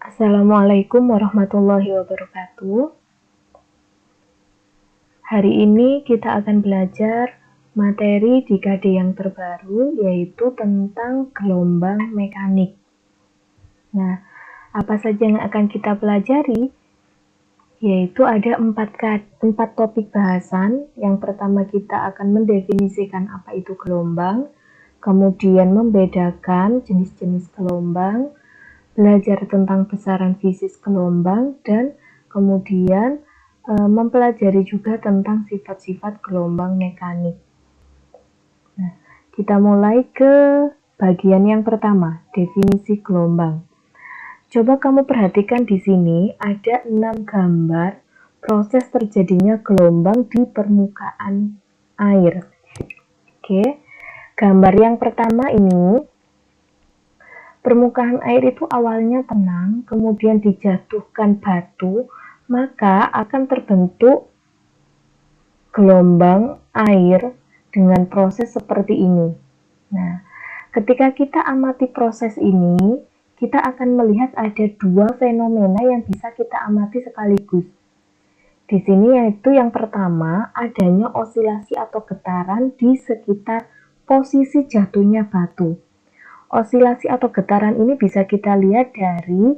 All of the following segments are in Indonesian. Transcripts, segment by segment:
Assalamualaikum warahmatullahi wabarakatuh. Hari ini kita akan belajar materi di KD yang terbaru, yaitu tentang gelombang mekanik. Nah, apa saja yang akan kita pelajari? Yaitu ada empat topik bahasan. Yang pertama kita akan mendefinisikan apa itu gelombang, kemudian membedakan jenis-jenis gelombang, belajar tentang besaran fisis gelombang, dan kemudian mempelajari juga tentang sifat-sifat gelombang mekanik. Nah, kita mulai ke bagian yang pertama, definisi gelombang. Coba kamu perhatikan di sini ada 6 gambar proses terjadinya gelombang di permukaan air. Oke, gambar yang pertama ini, permukaan air itu awalnya tenang, kemudian dijatuhkan batu, maka akan terbentuk gelombang air dengan proses seperti ini. Nah, ketika kita amati proses ini, kita akan melihat ada dua fenomena yang bisa kita amati sekaligus. Di sini yaitu yang pertama, adanya osilasi atau getaran di sekitar posisi jatuhnya batu. Osilasi atau getaran ini bisa kita lihat dari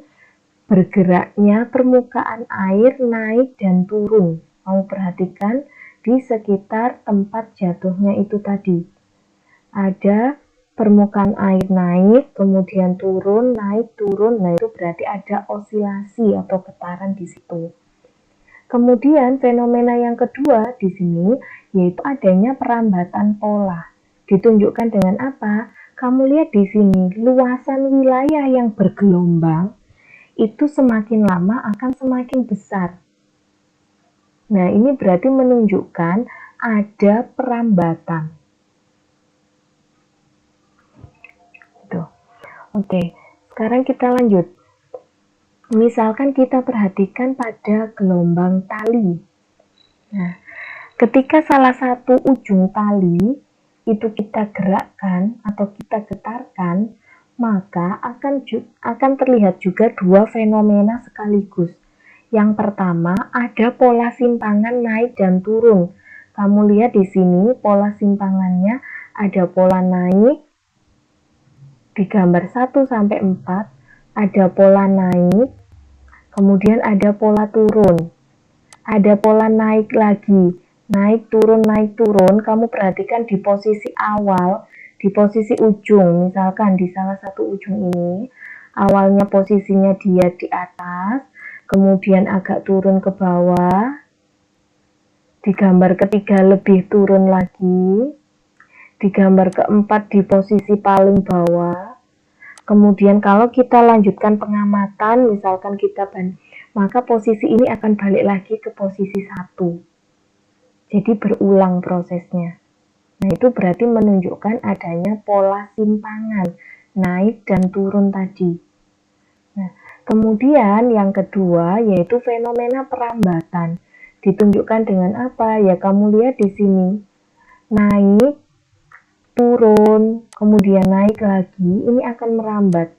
bergeraknya permukaan air naik dan turun. Kamu perhatikan di sekitar tempat jatuhnya itu tadi. Ada permukaan air naik, kemudian turun, naik, turun. Nah, itu berarti ada osilasi atau getaran di situ. Kemudian fenomena yang kedua di sini yaitu adanya perambatan pola. Ditunjukkan dengan apa? Kamu lihat di sini, luasan wilayah yang bergelombang itu semakin lama akan semakin besar. Nah, ini berarti menunjukkan ada perambatan. Oke, sekarang kita lanjut. Misalkan kita perhatikan pada gelombang tali. Nah, ketika salah satu ujung tali itu kita gerakkan atau kita getarkan, maka akan terlihat juga dua fenomena sekaligus. Yang pertama, ada pola simpangan naik dan turun. Kamu lihat di sini pola simpangannya ada pola naik di gambar 1 sampai 4, ada pola naik, kemudian ada pola turun. Ada pola naik lagi, naik turun, kamu perhatikan di posisi awal, di posisi ujung, misalkan di salah satu ujung ini, awalnya posisinya dia di atas, kemudian agak turun ke bawah, di gambar ketiga lebih turun lagi, di gambar keempat di posisi paling bawah, kemudian kalau kita lanjutkan pengamatan, misalkan maka posisi ini akan balik lagi ke posisi 1. Jadi berulang prosesnya. Nah, itu berarti menunjukkan adanya pola simpangan, naik dan turun tadi. Nah, kemudian yang kedua yaitu fenomena perambatan. Ditunjukkan dengan apa? Ya, kamu lihat di sini. Naik, turun, kemudian naik lagi, ini akan merambat.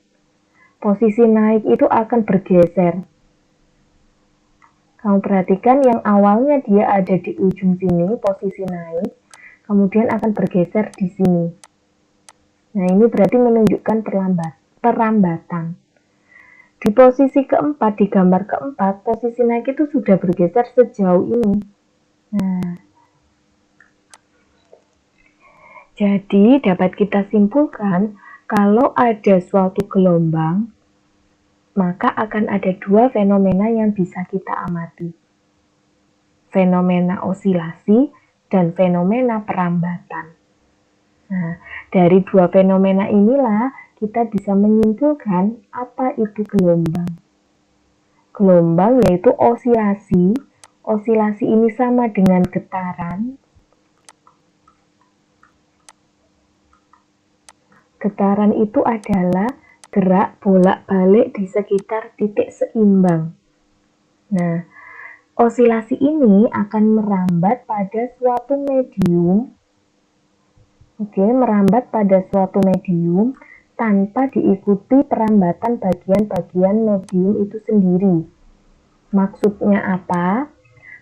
Posisi naik itu akan bergeser. Kamu perhatikan yang awalnya dia ada di ujung sini, posisi naik, kemudian akan bergeser di sini. Nah, ini berarti menunjukkan perambatan. Di posisi keempat, di gambar keempat, posisi naik itu sudah bergeser sejauh ini. Nah, jadi dapat kita simpulkan kalau ada suatu gelombang, maka akan ada dua fenomena yang bisa kita amati. Fenomena osilasi dan fenomena perambatan. Nah, dari dua fenomena inilah kita bisa menyimpulkan apa itu gelombang. Gelombang yaitu osilasi. Osilasi ini sama dengan getaran. Getaran itu adalah gerak bolak-balik di sekitar titik seimbang. Nah, osilasi ini akan merambat pada suatu medium. Merambat pada suatu medium tanpa diikuti perambatan bagian-bagian medium itu sendiri. Maksudnya apa?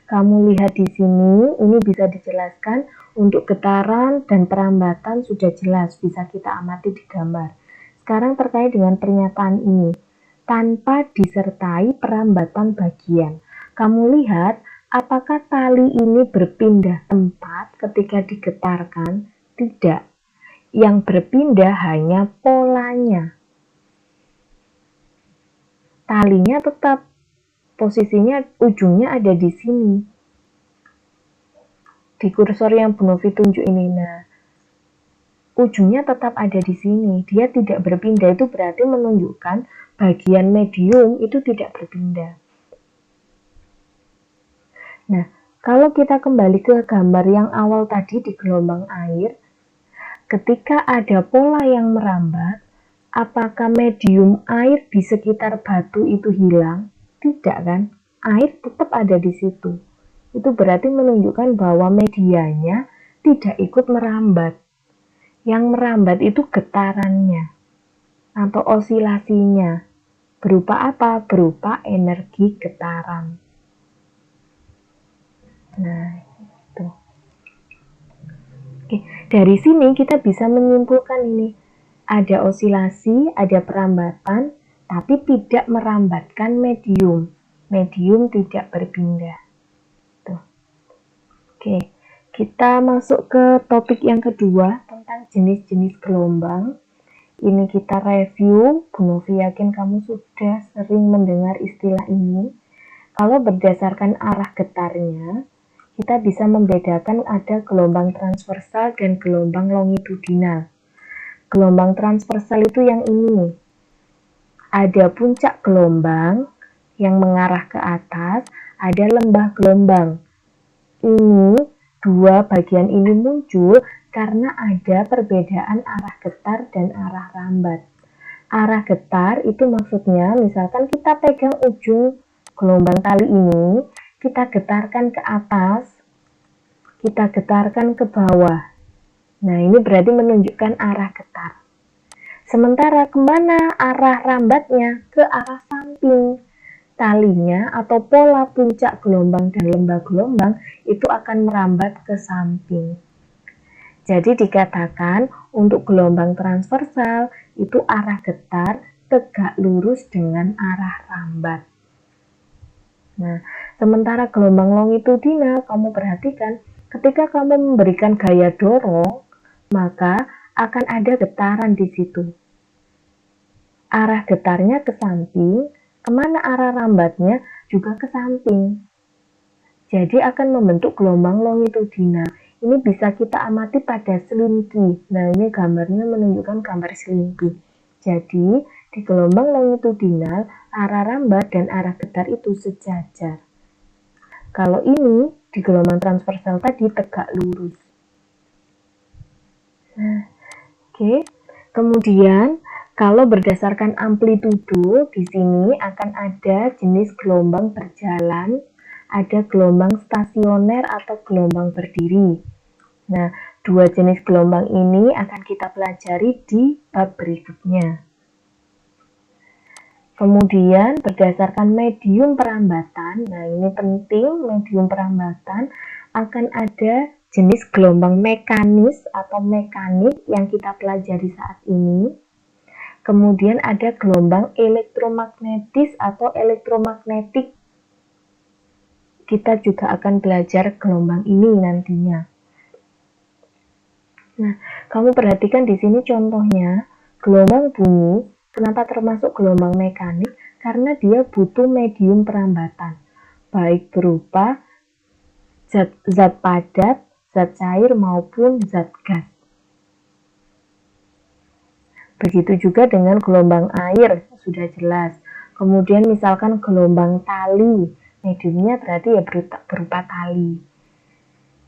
Kamu lihat di sini, ini bisa dijelaskan untuk getaran dan perambatan sudah jelas, bisa kita amati di gambar. Sekarang terkait dengan pernyataan ini, tanpa disertai perambatan bagian. Kamu lihat, apakah tali ini berpindah tempat ketika digetarkan? Tidak. Yang berpindah hanya polanya. Talinya tetap posisinya, ujungnya ada di sini. Di kursor yang Bu Novi tunjuk ini, nah, ujungnya tetap ada di sini. Dia tidak berpindah, itu berarti menunjukkan bagian medium itu tidak berpindah. Nah, kalau kita kembali ke gambar yang awal tadi di gelombang air, ketika ada pola yang merambat, apakah medium air di sekitar batu itu hilang? Tidak kan? Air tetap ada di situ. Itu berarti menunjukkan bahwa medianya tidak ikut merambat. Yang merambat itu getarannya atau osilasinya. Berupa apa? Berupa energi getaran. Nah, itu. Oke, dari sini kita bisa menyimpulkan ini. Ada osilasi, ada perambatan, tapi tidak merambatkan medium. Medium tidak berpindah. Tuh. Oke, kita masuk ke topik yang kedua tentang jenis-jenis gelombang. Ini kita review. Bu Novi yakin kamu sudah sering mendengar istilah ini. Kalau berdasarkan arah getarnya, kita bisa membedakan ada gelombang transversal dan gelombang longitudinal. Gelombang transversal itu yang ini. Ada puncak gelombang yang mengarah ke atas, ada lembah gelombang. Ini, dua bagian ini muncul karena ada perbedaan arah getar dan arah rambat. Arah getar itu maksudnya, misalkan kita pegang ujung gelombang tali ini, kita getarkan ke atas, kita getarkan ke bawah. Nah, ini berarti menunjukkan arah getar. Sementara kemana arah rambatnya? Ke arah samping. Talinya atau pola puncak gelombang dan lembah gelombang itu akan merambat ke samping. Jadi dikatakan untuk gelombang transversal itu arah getar tegak lurus dengan arah rambat. Nah, sementara gelombang longitudinal, kamu perhatikan, ketika kamu memberikan gaya dorong, maka akan ada getaran di situ. Arah getarnya ke samping, kemana arah rambatnya juga ke samping. Jadi akan membentuk gelombang longitudinal. Ini bisa kita amati pada selimki. Nah, ini gambarnya menunjukkan gambar selimki. Jadi, di gelombang longitudinal, arah rambat dan arah getar itu sejajar. Kalau ini, di gelombang transversal tadi tegak lurus. Nah, oke. Kemudian, kalau berdasarkan amplitudo, di sini akan ada jenis gelombang berjalan, ada gelombang stasioner atau gelombang berdiri. Nah, dua jenis gelombang ini akan kita pelajari di bab berikutnya. Kemudian berdasarkan medium perambatan, nah ini penting, medium perambatan akan ada jenis gelombang mekanis atau mekanik yang kita pelajari saat ini. Kemudian ada gelombang elektromagnetis atau elektromagnetik. Kita juga akan belajar gelombang ini nantinya. Nah, kamu perhatikan di sini contohnya, gelombang bumi. Kenapa termasuk gelombang mekanik? Karena dia butuh medium perambatan, baik berupa zat padat, zat cair, maupun zat gas. Begitu juga dengan gelombang air, sudah jelas. Kemudian misalkan gelombang tali, mediumnya berarti ya berupa tali.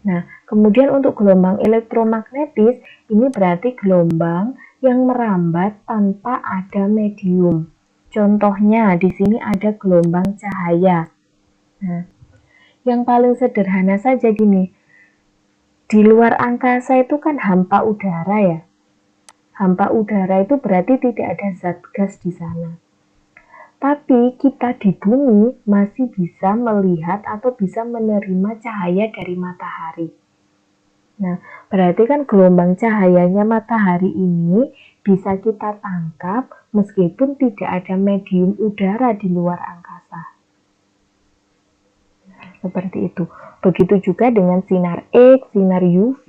Nah, kemudian untuk gelombang elektromagnetis, ini berarti gelombang yang merambat tanpa ada medium. Contohnya di sini ada gelombang cahaya. Nah, yang paling sederhana saja gini, di luar angkasa itu kan hampa udara ya. Hampa udara itu berarti tidak ada zat gas di sana. Tapi kita di bumi masih bisa melihat atau bisa menerima cahaya dari matahari. Nah, berarti kan gelombang cahayanya matahari ini bisa kita tangkap meskipun tidak ada medium udara di luar angkasa. Nah, seperti itu. Begitu juga dengan sinar X, sinar UV,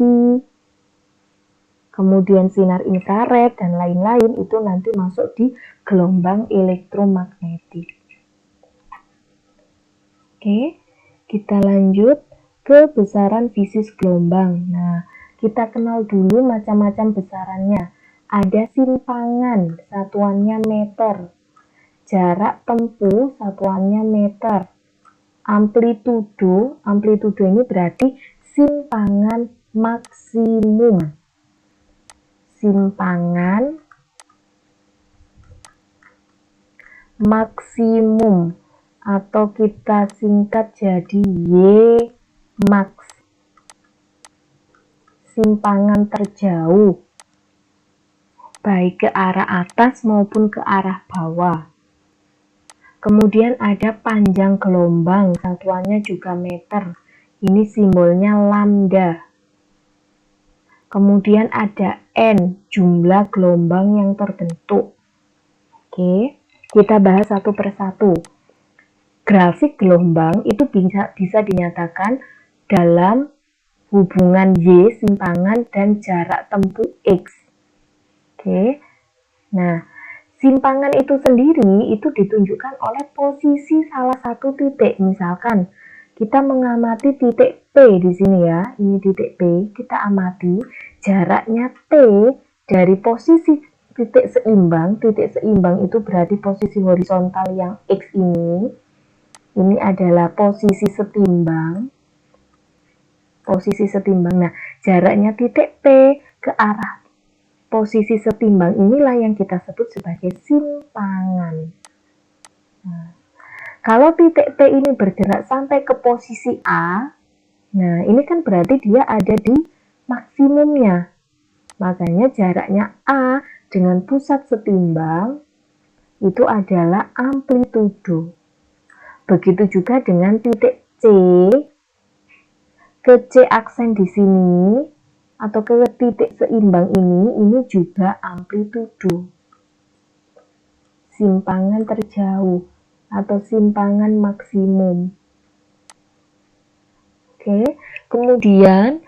kemudian sinar infrared, dan lain-lain itu nanti masuk di gelombang elektromagnetik. Oke, kita lanjut ke besaran fisis gelombang. Nah, kita kenal dulu macam-macam besarannya. Ada simpangan, satuannya meter. Jarak tempuh, satuannya meter. Amplitudo ini berarti simpangan maksimum. Simpangan maksimum atau kita singkat jadi Y max. Simpangan terjauh baik ke arah atas maupun ke arah bawah. Kemudian ada panjang gelombang, satuannya juga meter. Ini simbolnya lambda. Kemudian ada N, jumlah gelombang yang terbentuk. Oke, kita bahas satu persatu. Grafik gelombang itu bisa dinyatakan dalam hubungan Y, simpangan, dan jarak tempuh X. Oke, nah simpangan itu sendiri itu ditunjukkan oleh posisi salah satu titik. Misalkan kita mengamati titik P di sini ya, ini titik P, kita amati jaraknya T dari posisi titik seimbang itu berarti posisi horizontal yang X ini adalah posisi setimbang. Nah, jaraknya titik P ke arah posisi setimbang inilah yang kita sebut sebagai simpangan. Nah, kalau titik P ini bergerak sampai ke posisi A, nah ini kan berarti dia ada di maksimumnya. Makanya jaraknya A dengan pusat setimbang itu adalah amplitudo. Begitu juga dengan titik C ke C aksen di sini atau ke titik seimbang ini juga amplitudo. Simpangan terjauh atau simpangan maksimum. Oke, kemudian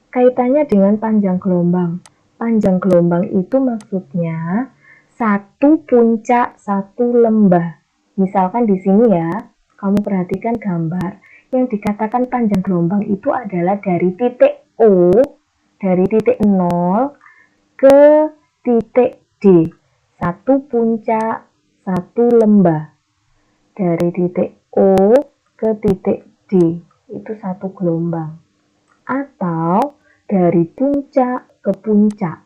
kaitannya dengan panjang gelombang. Panjang gelombang itu maksudnya satu puncak, satu lembah. Misalkan di sini ya, kamu perhatikan gambar yang dikatakan panjang gelombang itu adalah dari titik O, dari titik 0 ke titik D. Satu puncak, satu lembah. Dari titik O ke titik D, itu satu gelombang. Atau dari puncak ke puncak.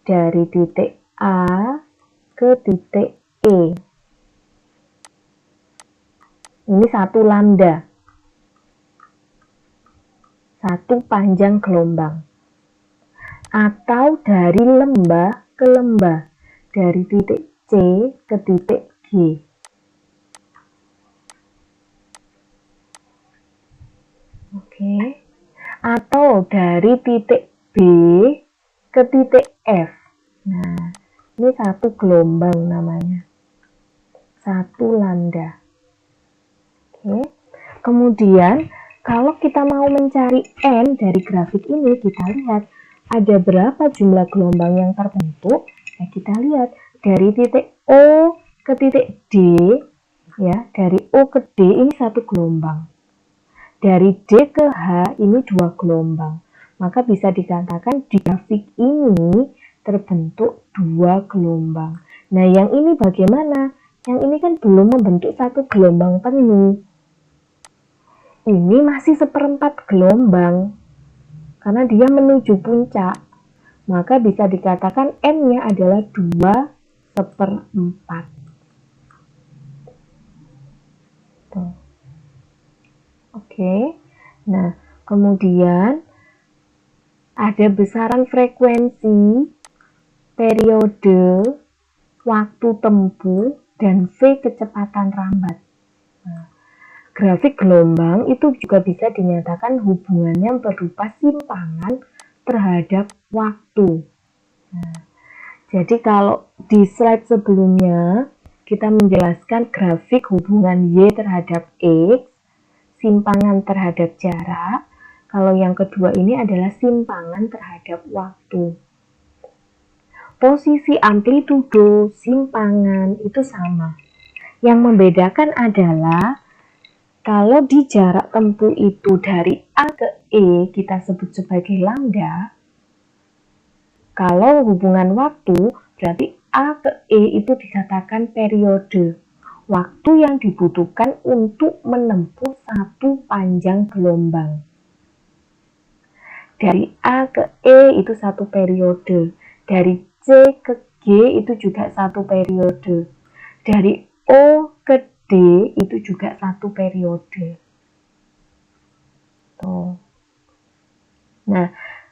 Dari titik A ke titik E. Ini satu lambda. Satu panjang gelombang. Atau dari lembah ke lembah. Dari titik C ke titik G. Oke. Atau dari titik B ke titik F. Nah, ini satu gelombang namanya. Satu lambda. Oke. Kemudian, kalau kita mau mencari N dari grafik ini, kita lihat ada berapa jumlah gelombang yang terbentuk. Nah, kita lihat dari titik O ke titik D, ya, dari O ke D ini satu gelombang. Dari D ke H ini dua gelombang. Maka bisa dikatakan di grafik ini terbentuk dua gelombang. Nah, yang ini bagaimana? Yang ini kan belum membentuk satu gelombang penuh. Ini masih seperempat gelombang. Karena dia menuju puncak. Maka bisa dikatakan N-nya adalah 2/4. Oke. Nah, kemudian ada besaran frekuensi periode, waktu tempuh, dan V kecepatan rambat. Nah, grafik gelombang itu juga bisa dinyatakan hubungannya berupa simpangan terhadap waktu. Nah, jadi kalau di slide sebelumnya kita menjelaskan grafik hubungan Y terhadap X, simpangan terhadap jarak. Kalau yang kedua ini adalah simpangan terhadap waktu. Posisi amplitudo, simpangan itu sama. Yang membedakan adalah kalau di jarak tempuh itu dari A ke E kita sebut sebagai lambda. Kalau hubungan waktu berarti A ke E itu dikatakan periode. Waktu yang dibutuhkan untuk menempuh satu panjang gelombang. Dari A ke E itu satu periode. Dari C ke G itu juga satu periode. Dari O ke D itu juga satu periode. Tuh. Nah,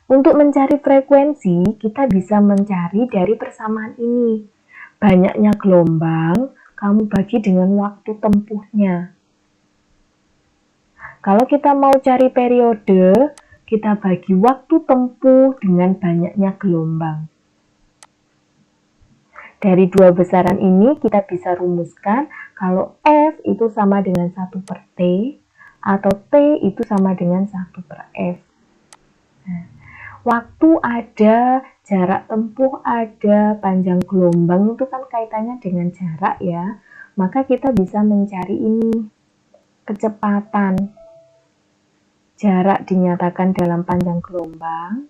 untuk mencari frekuensi, kita bisa mencari dari persamaan ini. Banyaknya gelombang, kamu bagi dengan waktu tempuhnya. Kalau kita mau cari periode, kita bagi waktu tempuh dengan banyaknya gelombang. Dari dua besaran ini kita bisa rumuskan kalau F itu sama dengan 1 per T atau T itu sama dengan 1 per F. Nah, waktu ada, jarak tempuh ada, panjang gelombang itu kan kaitannya dengan jarak ya. Maka kita bisa mencari ini, kecepatan. Jarak dinyatakan dalam panjang gelombang,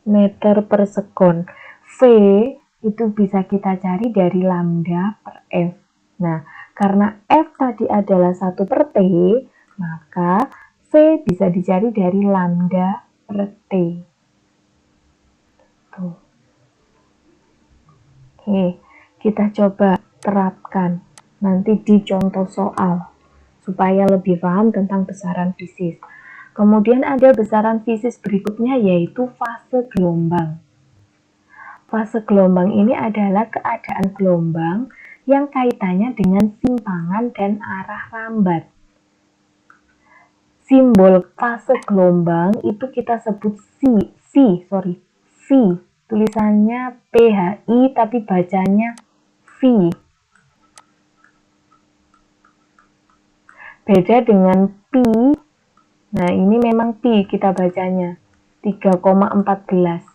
meter per sekon. V itu bisa kita cari dari lambda per F. Nah, karena F tadi adalah 1 per T, maka V bisa dicari dari lambda per T. Tuh. Oke, kita coba terapkan nanti di contoh soal supaya lebih paham tentang besaran fisis. Kemudian ada besaran fisis berikutnya yaitu fase gelombang. Fase gelombang ini adalah keadaan gelombang yang kaitannya dengan simpangan dan arah rambat. Simbol fase gelombang itu kita sebut V. Tulisannya PHI tapi bacanya V. Beda dengan pi. Nah, ini memang pi kita bacanya 3,14.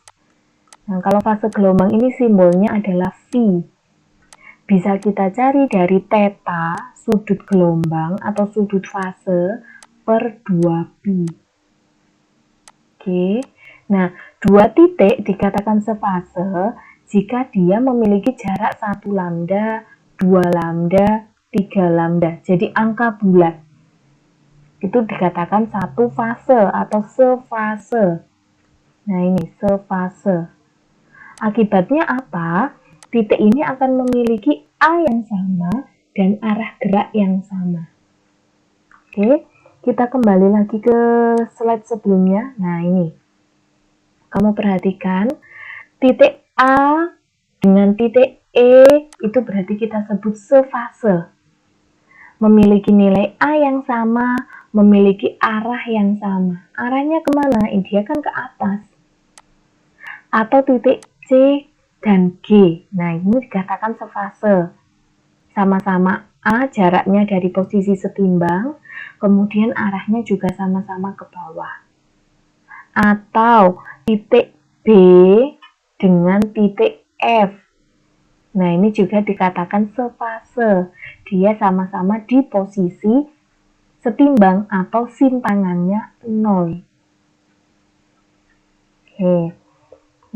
Nah, kalau fase gelombang ini simbolnya adalah V. Bisa kita cari dari theta, sudut gelombang atau sudut fase, per 2pi. Oke. Nah, 2 titik dikatakan sefase jika dia memiliki jarak 1 lambda, 2 lambda, 3 lambda. Jadi angka bulat. Itu dikatakan satu fase atau sefase. Nah, ini sefase. Akibatnya apa? Titik ini akan memiliki A yang sama dan arah gerak yang sama. Oke, kita kembali lagi ke slide sebelumnya. Nah, ini. Kamu perhatikan, titik A dengan titik E itu berarti kita sebut sefase. Memiliki nilai A yang sama, memiliki arah yang sama. Arahnya kemana? Dia kan ke atas. Atau titik C dan G. Nah, ini dikatakan sefase. Sama-sama A jaraknya dari posisi setimbang, kemudian arahnya juga sama-sama ke bawah. Atau titik B dengan titik F. Nah, ini juga dikatakan sefase. Dia sama-sama di posisi setimbang atau simpangannya 0. Oke.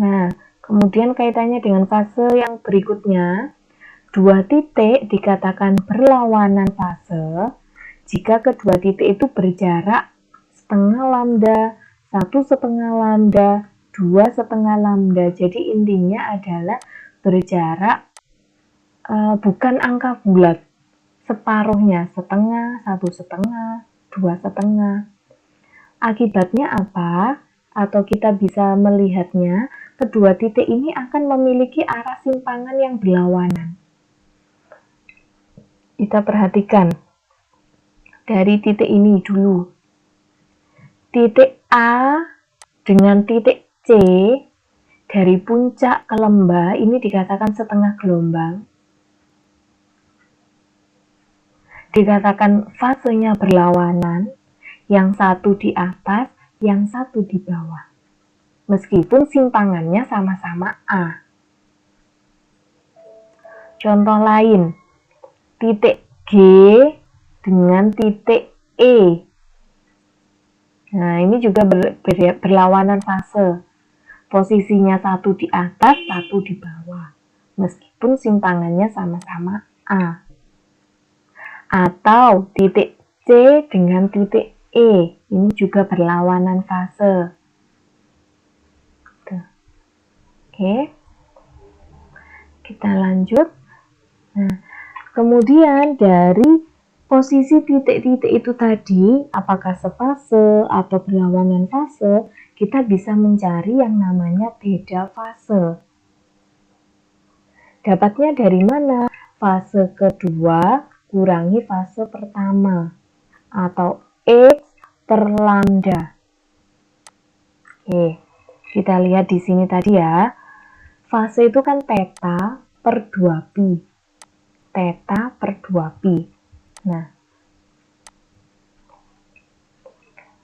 Nah, kemudian kaitannya dengan fase yang berikutnya, 2 titik dikatakan berlawanan fase jika kedua titik itu berjarak setengah lambda, 1,5 lambda, 2,5 lambda. Jadi intinya adalah berjarak bukan angka bulat, separuhnya, setengah, 1,5, 2,5. Akibatnya apa? atau kita bisa melihatnya, kedua titik ini akan memiliki arah simpangan yang berlawanan. Kita perhatikan dari titik ini dulu. Titik A dengan titik C dari puncak ke lembah ini dikatakan setengah gelombang. Dikatakan fasenya berlawanan, yang satu di atas, yang satu di bawah. Meskipun simpangannya sama-sama A. Contoh lain, titik G dengan titik E. Nah, ini juga berlawanan fase. Posisinya satu di atas, satu di bawah. Meskipun simpangannya sama-sama A. Atau titik C dengan titik E. Ini juga berlawanan fase. Oke. Kita lanjut. Nah, kemudian dari posisi titik-titik itu tadi, apakah sefase atau berlawanan fase, kita bisa mencari yang namanya beda fase. Dapatnya dari mana? Fase kedua kurangi fase pertama, atau X per lambda. Oke, kita lihat di sini tadi ya. Fase itu kan theta per 2pi. Theta per 2pi. Nah,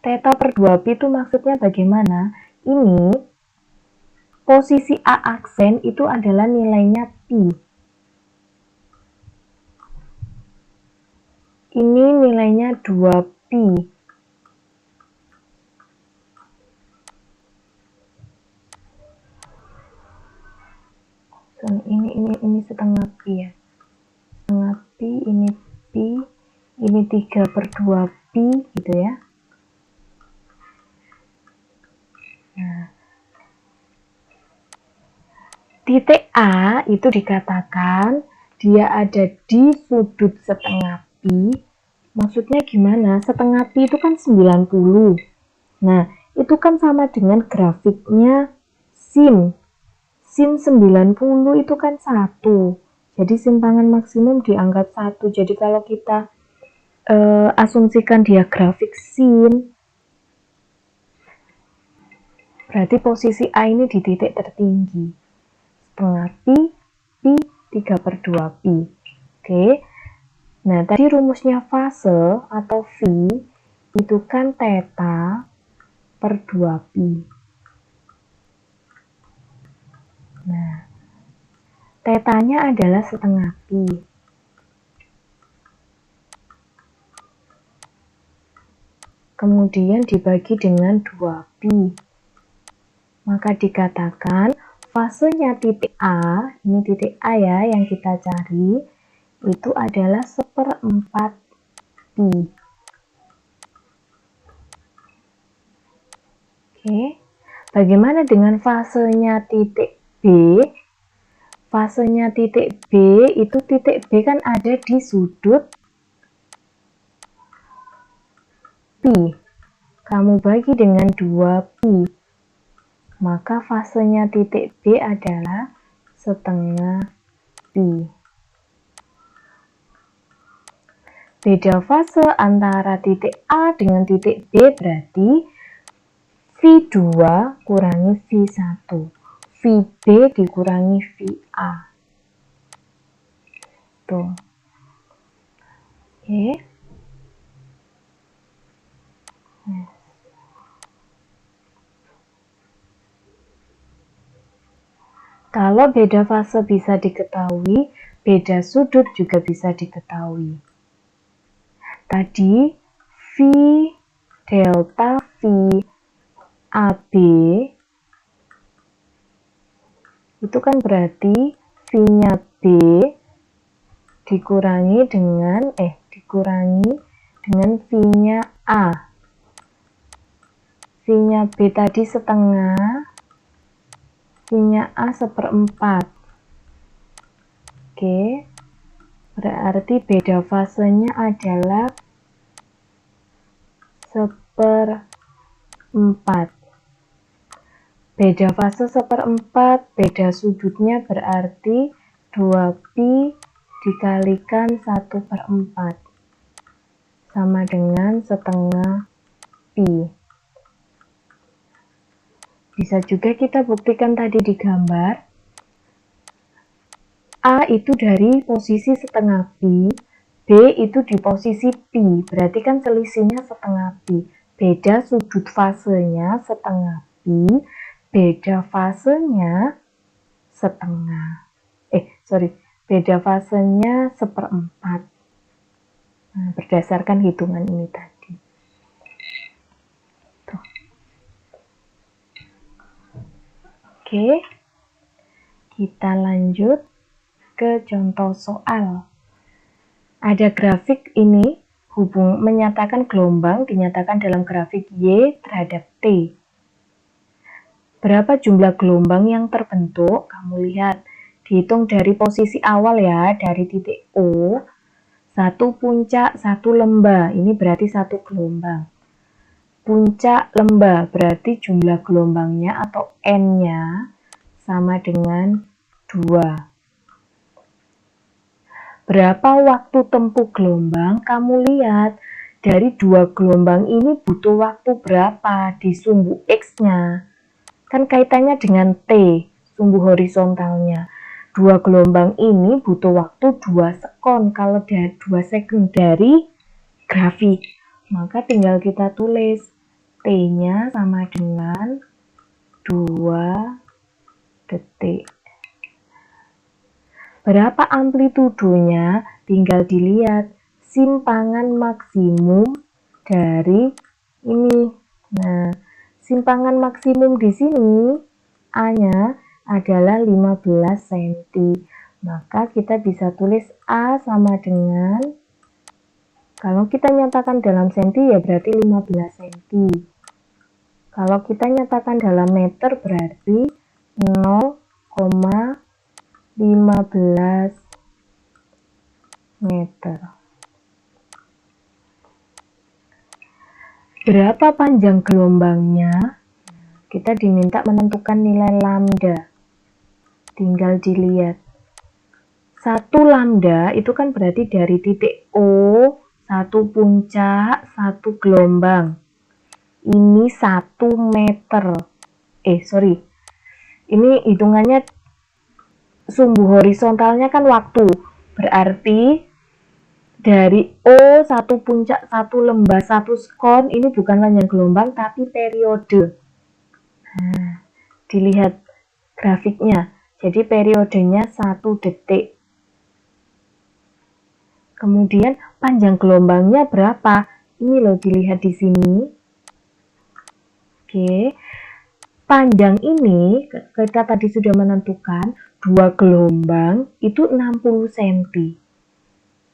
theta per 2pi itu maksudnya bagaimana? Ini posisi A aksen itu adalah nilainya pi. Ini nilainya 2pi. Ini setengah pi ya. Setengah pi, ini pi, ini 3 per 2pi gitu ya. Nah, titik A itu dikatakan dia ada di sudut setengah pi. Maksudnya gimana? Setengah pi itu kan 90. Nah, itu kan sama dengan grafiknya sin. Sin 90 itu kan 1. Jadi simpangan maksimum dianggap 1. Jadi kalau kita asumsikan dia grafik sin, berarti posisi A ini di titik tertinggi. Setengah pi, pi 3 per 2pi. Oke. Nah, tadi rumusnya fase atau V itu kan theta per 2pi. Nah, tetanya adalah setengah pi. Kemudian dibagi dengan 2pi. Maka dikatakan fasenya titik A, ini titik A ya yang kita cari, itu adalah 1/4 pi. Oke. Bagaimana dengan fasenya titik B? Fasenya titik B itu titik B kan ada di sudut pi. Kamu bagi dengan 2pi. Maka fasenya titik B adalah setengah pi. Beda fase antara titik A dengan titik B berarti V2 kurangi V1. VB dikurangi VA. Tuh. Oke. Kalau beda fase bisa diketahui, beda sudut juga bisa diketahui. Tadi V delta V AB itu kan berarti V-nya B dikurangi dengan V-nya A. V-nya B tadi setengah, V-nya A 1/4. Oke. Berarti beda fasenya adalah 1/4. Beda fase 1/4, beda sudutnya berarti 2pi dikalikan 1/4 sama dengan setengah pi. Bisa juga kita buktikan tadi di gambar. A itu dari posisi setengah pi, B itu di posisi pi, berarti kan selisihnya setengah pi. Beda sudut fasenya setengah pi, beda fasenya beda fasenya 1/4. Nah, berdasarkan hitungan ini tadi. Tuh. Oke, kita lanjut ke contoh soal. Ada grafik ini menyatakan gelombang dinyatakan dalam grafik Y terhadap T. Berapa jumlah gelombang yang terbentuk? Kamu lihat, dihitung dari posisi awal ya, dari titik O, satu puncak, satu lembah, ini berarti satu gelombang. Puncak lembah berarti jumlah gelombangnya atau N-nya sama dengan 2. Berapa waktu tempuh gelombang? Kamu lihat, dari 2 gelombang ini butuh waktu berapa di sumbu X-nya? Kan kaitannya dengan T, sumbu horizontalnya. 2 gelombang ini butuh waktu 2 sekon. Kalau 2 second dari grafik, maka tinggal kita tulis T-nya sama dengan 2 detik. Berapa amplitudonya? Tinggal dilihat simpangan maksimum dari ini. Nah, simpangan maksimum di sini A-nya adalah 15 cm. Maka kita bisa tulis A sama dengan, kalau kita nyatakan dalam senti ya berarti 15 cm. Kalau kita nyatakan dalam meter berarti 0,15 meter. Berapa panjang gelombangnya? Kita diminta menentukan nilai lambda. Tinggal dilihat. 1 lambda itu kan berarti dari titik O, 1 puncak, 1 gelombang. Ini 1 meter. Ini hitungannya sumbu horizontalnya kan waktu. Berarti dari O, 1 puncak, 1 lembah, 1 sekon, ini bukan panjang gelombang tapi periode. Nah, dilihat grafiknya. Jadi periodenya 1 detik. Kemudian panjang gelombangnya berapa? Ini loh, dilihat di sini. Oke. Panjang ini kita tadi sudah menentukan 2 gelombang itu 60 cm.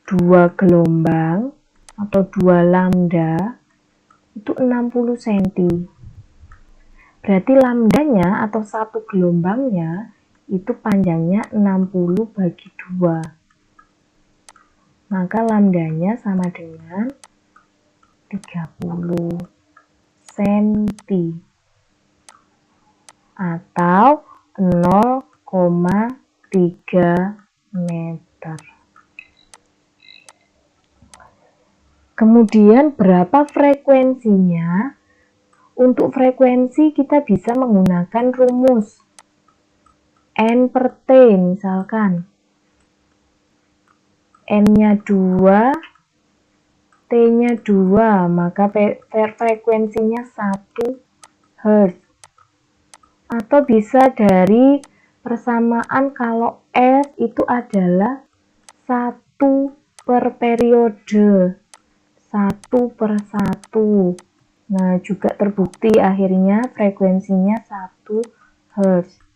2 gelombang atau 2 lambda itu 60 cm. Berarti lambdanya atau 1 gelombangnya itu panjangnya 60 bagi 2. Maka lambdanya sama dengan 30 cm atau 0,3 meter. Kemudian berapa frekuensinya? Untuk frekuensi kita bisa menggunakan rumus N per T misalkan. N-nya 2, T-nya 2, maka frekuensinya 1 Hz. Atau bisa dari persamaan kalau S itu adalah 1 per periode, 1 per 1. Nah, juga terbukti akhirnya frekuensinya 1 Hz.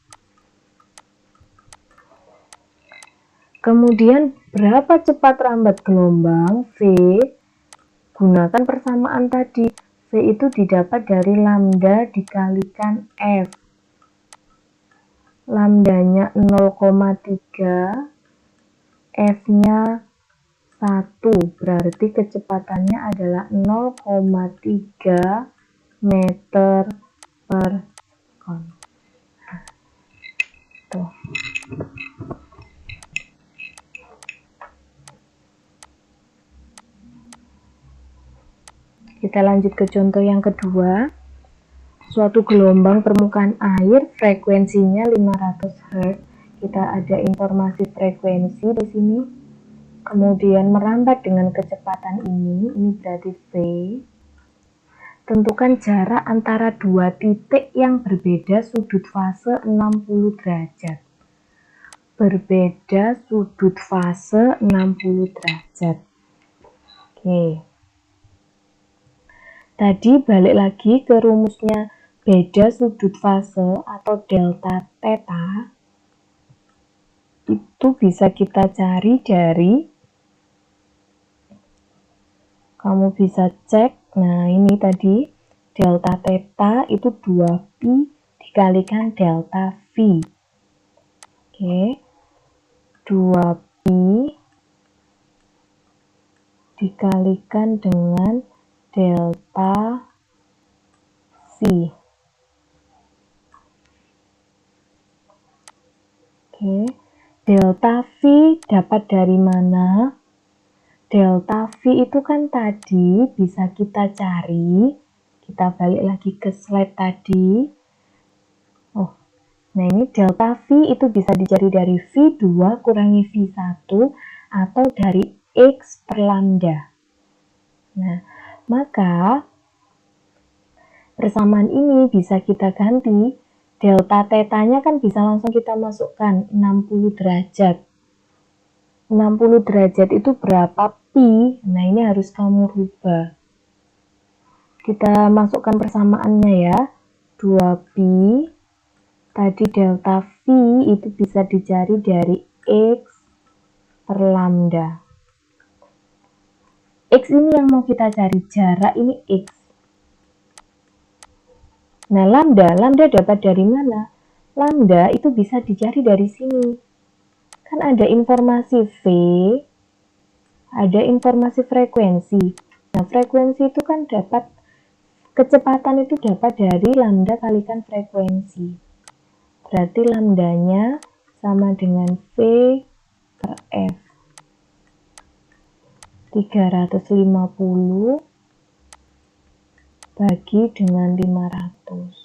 Kemudian berapa cepat rambat gelombang V? Gunakan persamaan tadi. V itu didapat dari lambda dikalikan F. Lambdanya 0,3, F-nya 1, berarti kecepatannya adalah 0,3 meter per sekon. Tuh. Kita lanjut ke contoh yang kedua. Suatu gelombang permukaan air frekuensinya 500 Hz. Kita ada informasi frekuensi di sini. Kemudian merambat dengan kecepatan ini berarti V. Tentukan jarak antara dua titik yang berbeda sudut fase 60 derajat. Berbeda sudut fase 60 derajat. Oke. Tadi balik lagi ke rumusnya beda sudut fase atau delta theta. Itu bisa kita cari dari, kamu bisa cek. Nah, ini tadi delta theta itu 2pi dikalikan delta V. Oke. 2pi dikalikan dengan delta V. Oke. Delta V dapat dari mana? Delta V itu kan tadi bisa kita cari. Kita balik lagi ke slide tadi. Oh, nah ini delta V itu bisa dicari dari V2 kurangi V1 atau dari X per lambda. Nah, maka persamaan ini bisa kita ganti. Delta theta-nya kan bisa langsung kita masukkan 60 derajat. 60 derajat itu berapa pi? Nah, ini harus kamu rubah. Kita masukkan persamaannya ya. 2pi. Tadi delta V itu bisa dicari dari X per lambda. X ini yang mau kita cari, jarak ini X. Nah, lambda dapat dari mana? Lambda itu bisa dicari dari sini. Kan ada informasi V, ada informasi frekuensi. Nah, frekuensi itu kan dapat, kecepatan itu dapat dari lambda kalikan frekuensi. Berarti lambdanya sama dengan V per F. 350 bagi dengan 500.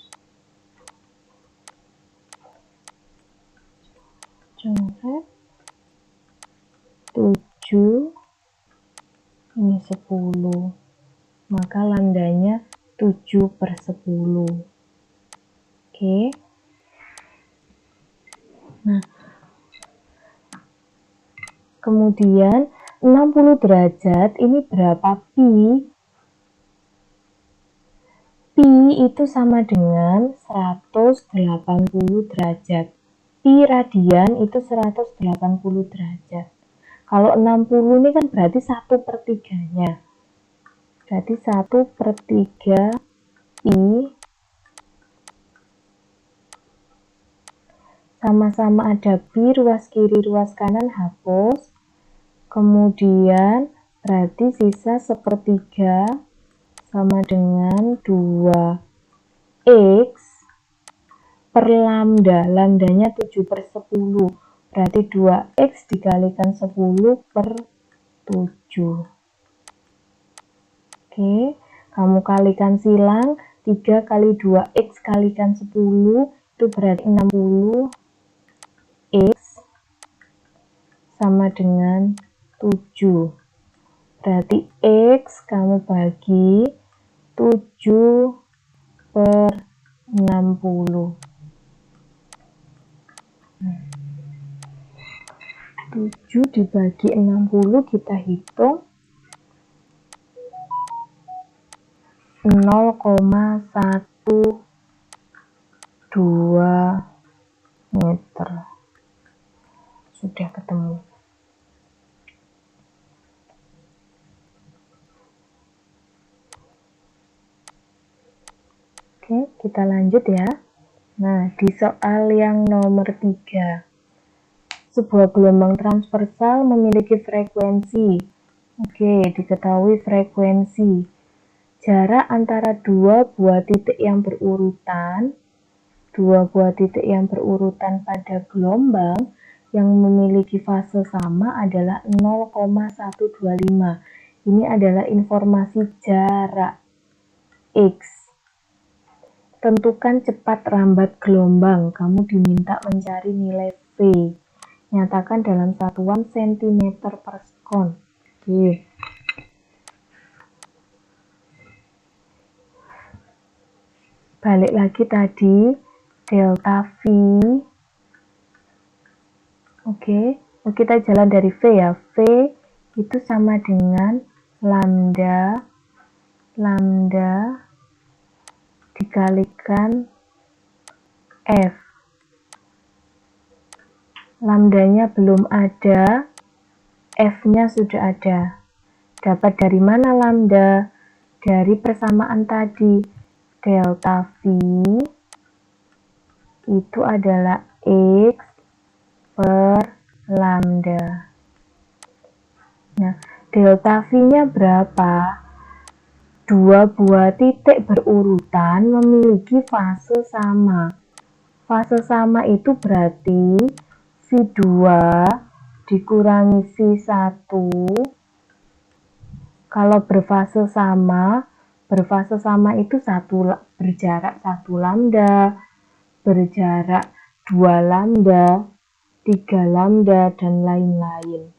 Coret 7, ini 10. Maka lambdanya 7 per 10. Oke. Nah, kemudian 60 derajat ini berapa pi? Pi itu sama dengan 180 derajat. Pi radian itu 180 derajat. Kalau 60 ini kan berarti 1/3-nya. Berarti 1/3 pi. Sama-sama ada pi, ruas kiri, ruas kanan hapus. Kemudian berarti sisa 1/3 sama dengan 2x per lambda. Lambdanya 7 per 10. Berarti 2x dikalikan 10 per 7. Oke, kamu kalikan silang. 3 kali 2x kalikan 10 itu berarti 60. X sama dengan 7. Berarti X kamu bagi 7 per 60. 7 dibagi 60 kita hitung 0,12 meter. Sudah ketemu. Oke, kita lanjut ya. Nah, di soal yang nomor 3. Sebuah gelombang transversal memiliki frekuensi. Oke, diketahui frekuensi. Jarak antara dua buah titik yang berurutan dua buah titik yang berurutan pada gelombang yang memiliki fase sama adalah 0,125. Ini adalah informasi jarak X. Tentukan cepat rambat gelombang. Kamu diminta mencari nilai V. Nyatakan dalam satuan cm per sekon. Oke. Balik lagi tadi, delta V. Oke, kita jalan dari V ya. V itu sama dengan lambda dikalikan F. Lambdanya belum ada, F-nya sudah ada. Dapat dari mana lambda? Dari persamaan tadi. Delta V itu adalah X per lambda. Nah, delta V-nya berapa? Dua buah titik berurutan memiliki fase sama. Fase sama itu berarti V2 dikurangi V1. Kalau berfase sama itu berjarak 1 lambda, berjarak 2 lambda, 3 lambda, dan lain-lain.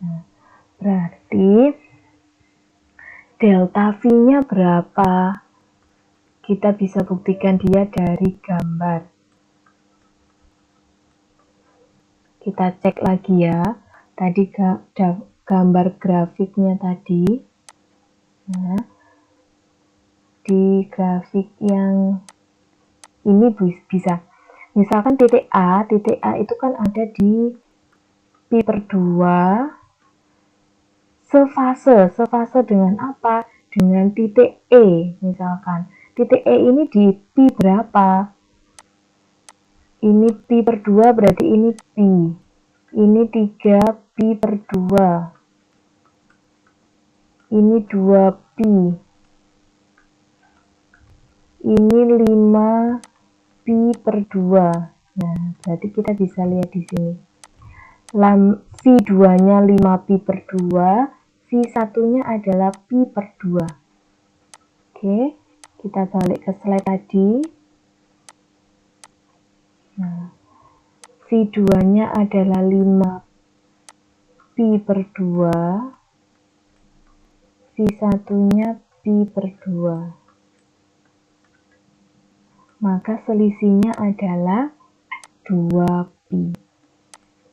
Nah, berarti delta V-nya berapa? Kita bisa buktikan dia dari gambar. Kita cek lagi ya. Tadi gambar grafiknya tadi. Nah, di grafik yang ini bisa. Misalkan titik A itu kan ada di pi per 2. Sefase dengan apa? Dengan titik E misalkan. Titik E ini di pi berapa? Ini pi per 2 berarti ini pi. Ini 3 pi per 2. Ini 2 pi. Ini 5 pi per 2. Nah, berarti kita bisa lihat di sini. V2-nya 5 pi per 2, V1-nya adalah pi per 2. Oke, kita balik ke slide tadi. Nah, V2-nya adalah 5 pi per 2, V1-nya pi per 2. Maka selisihnya adalah 2 pi.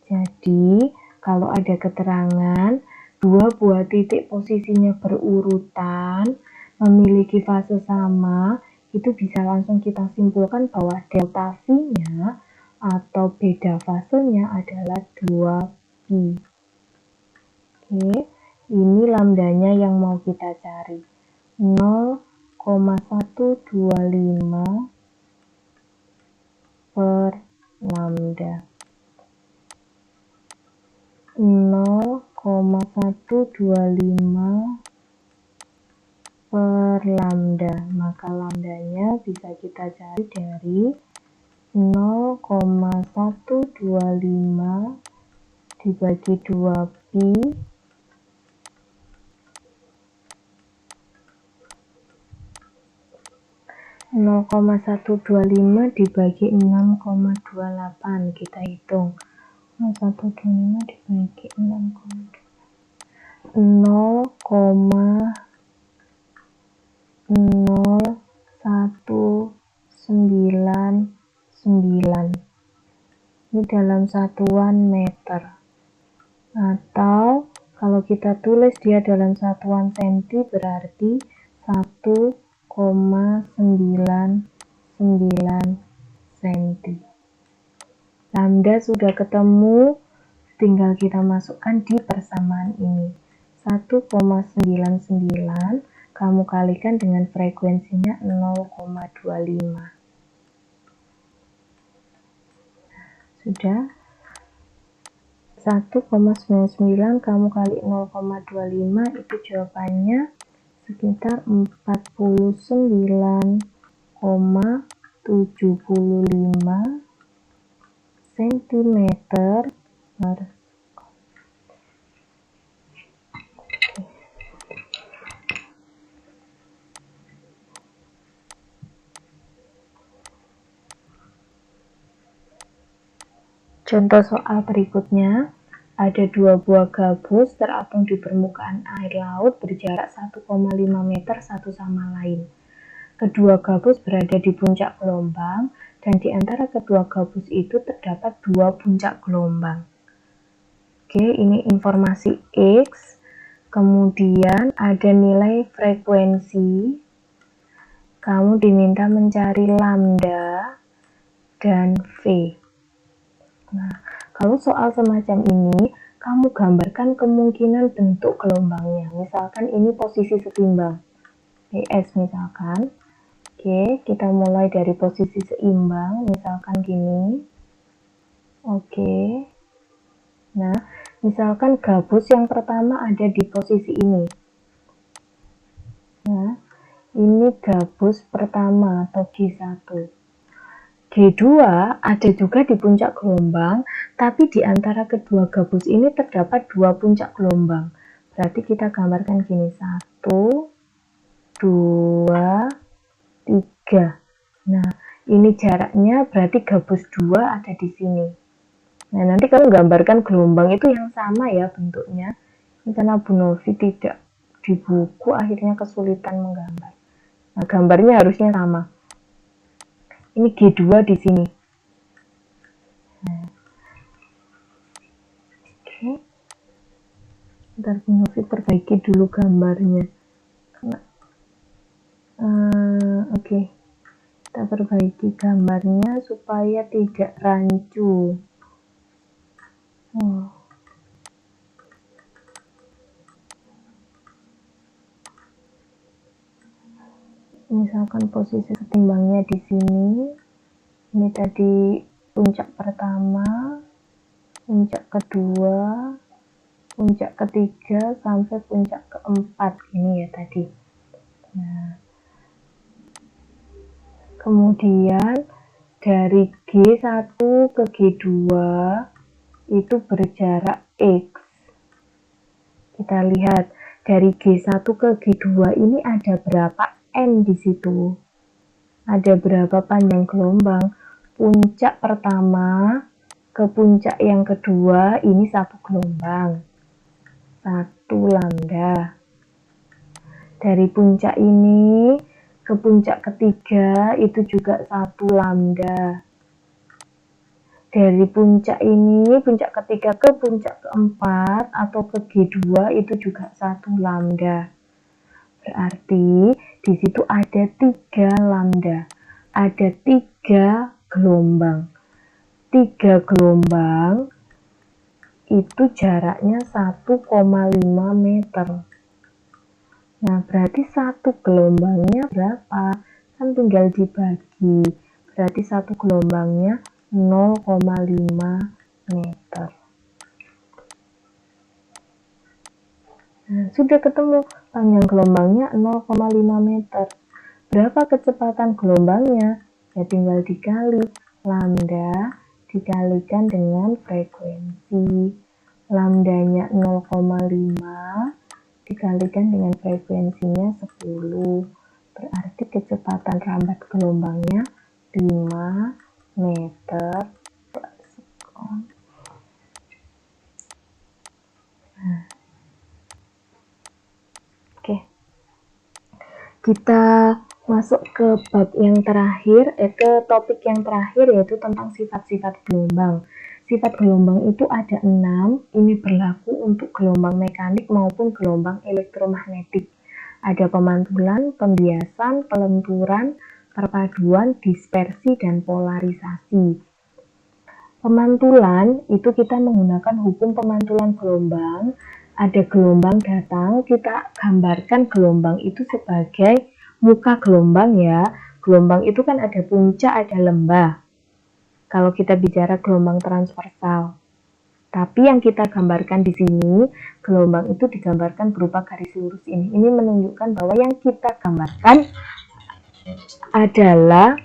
Jadi, kalau ada keterangan dua buah titik posisinya berurutan, memiliki fase sama, itu bisa langsung kita simpulkan bahwa delta V-nya atau beda fasenya adalah 2 pi. Oke, ini lambdanya yang mau kita cari. 0,125 per lambda. 0,125 per lambda. Maka lambdanya bisa kita cari dari 0,125 dibagi 2 pi dibagi 6,28. Kita hitung 125 dibagi 6,28. 0,0199. Ini dalam satuan meter. Atau kalau kita tulis dia dalam satuan senti berarti 1,99 cm. Lambda sudah ketemu, tinggal kita masukkan di persamaan ini. 1,99 kamu kalikan dengan frekuensinya 0,25. Sudah. 1,99 kamu kali 0,25 itu jawabannya sekitar 49,7 75 cm per contoh soal berikutnya, ada dua buah gabus terapung di permukaan air laut berjarak 1,5 meter satu sama lain. Kedua gabus berada di puncak gelombang, dan di antara kedua gabus itu terdapat dua puncak gelombang. Oke, ini informasi X, kemudian ada nilai frekuensi, kamu diminta mencari lambda dan V. Nah, kalau soal semacam ini, kamu gambarkan kemungkinan bentuk gelombangnya. Misalkan ini posisi seimbang, PS misalkan. Oke, kita mulai dari posisi seimbang, misalkan gini. Oke. Nah, misalkan gabus yang pertama ada di posisi ini. Nah, ini gabus pertama atau G1. G2 ada juga di puncak gelombang, tapi di antara kedua gabus ini terdapat dua puncak gelombang. Berarti kita gambarkan gini, 1, 2, 3. Nah, ini jaraknya berarti gabus 2 ada di sini. Nah, nanti kamu gambarkan gelombang itu yang sama ya bentuknya. Ini karena Bu Novi tidak di buku, akhirnya kesulitan menggambar. Nah, gambarnya harusnya sama. Ini G2 di sini. Nah. Oke. Bentar, Bu Novi perbaiki dulu gambarnya. Oke. Kita perbaiki gambarnya supaya tidak rancu. Misalkan posisi setimbangnya di sini. Ini tadi puncak pertama, puncak kedua, puncak ketiga, sampai puncak keempat. Ini ya tadi. Nah, kemudian dari G1 ke G2 itu berjarak X. Kita lihat dari G1 ke G2 ini ada berapa N di situ. Ada berapa panjang gelombang. Puncak pertama ke puncak yang kedua ini satu gelombang. 1 lambda. Dari puncak ini ke puncak ketiga itu juga 1 lambda. Dari puncak ini, puncak ketiga ke puncak keempat atau ke G2 itu juga 1 lambda. Berarti di situ ada 3 lambda. Ada 3 gelombang. 3 gelombang itu jaraknya 1,5 meter. Nah, berarti satu gelombangnya berapa? Kan tinggal dibagi. Berarti satu gelombangnya 0,5 meter. Nah, sudah ketemu panjang gelombangnya 0,5 meter. Berapa kecepatan gelombangnya? Ya tinggal dikali lambda dikalikan dengan frekuensi. Lambdanya 0,5 dikalikan dengan frekuensinya 10. Berarti kecepatan rambat gelombangnya 5 meter per sekon. Nah. Oke. Kita masuk ke bab yang terakhir, ke topik yang terakhir, yaitu tentang sifat-sifat gelombang. Sifat gelombang itu ada 6, ini berlaku untuk gelombang mekanik maupun gelombang elektromagnetik. Ada pemantulan, pembiasan, pelenturan, perpaduan, dispersi, dan polarisasi. Pemantulan itu kita menggunakan hukum pemantulan gelombang. Ada gelombang datang, kita gambarkan gelombang itu sebagai muka gelombang ya. Gelombang itu kan ada puncak, ada lembah. Kalau kita bicara gelombang transversal. Tapi yang kita gambarkan di sini, gelombang itu digambarkan berupa garis lurus ini. Ini menunjukkan bahwa yang kita gambarkan adalah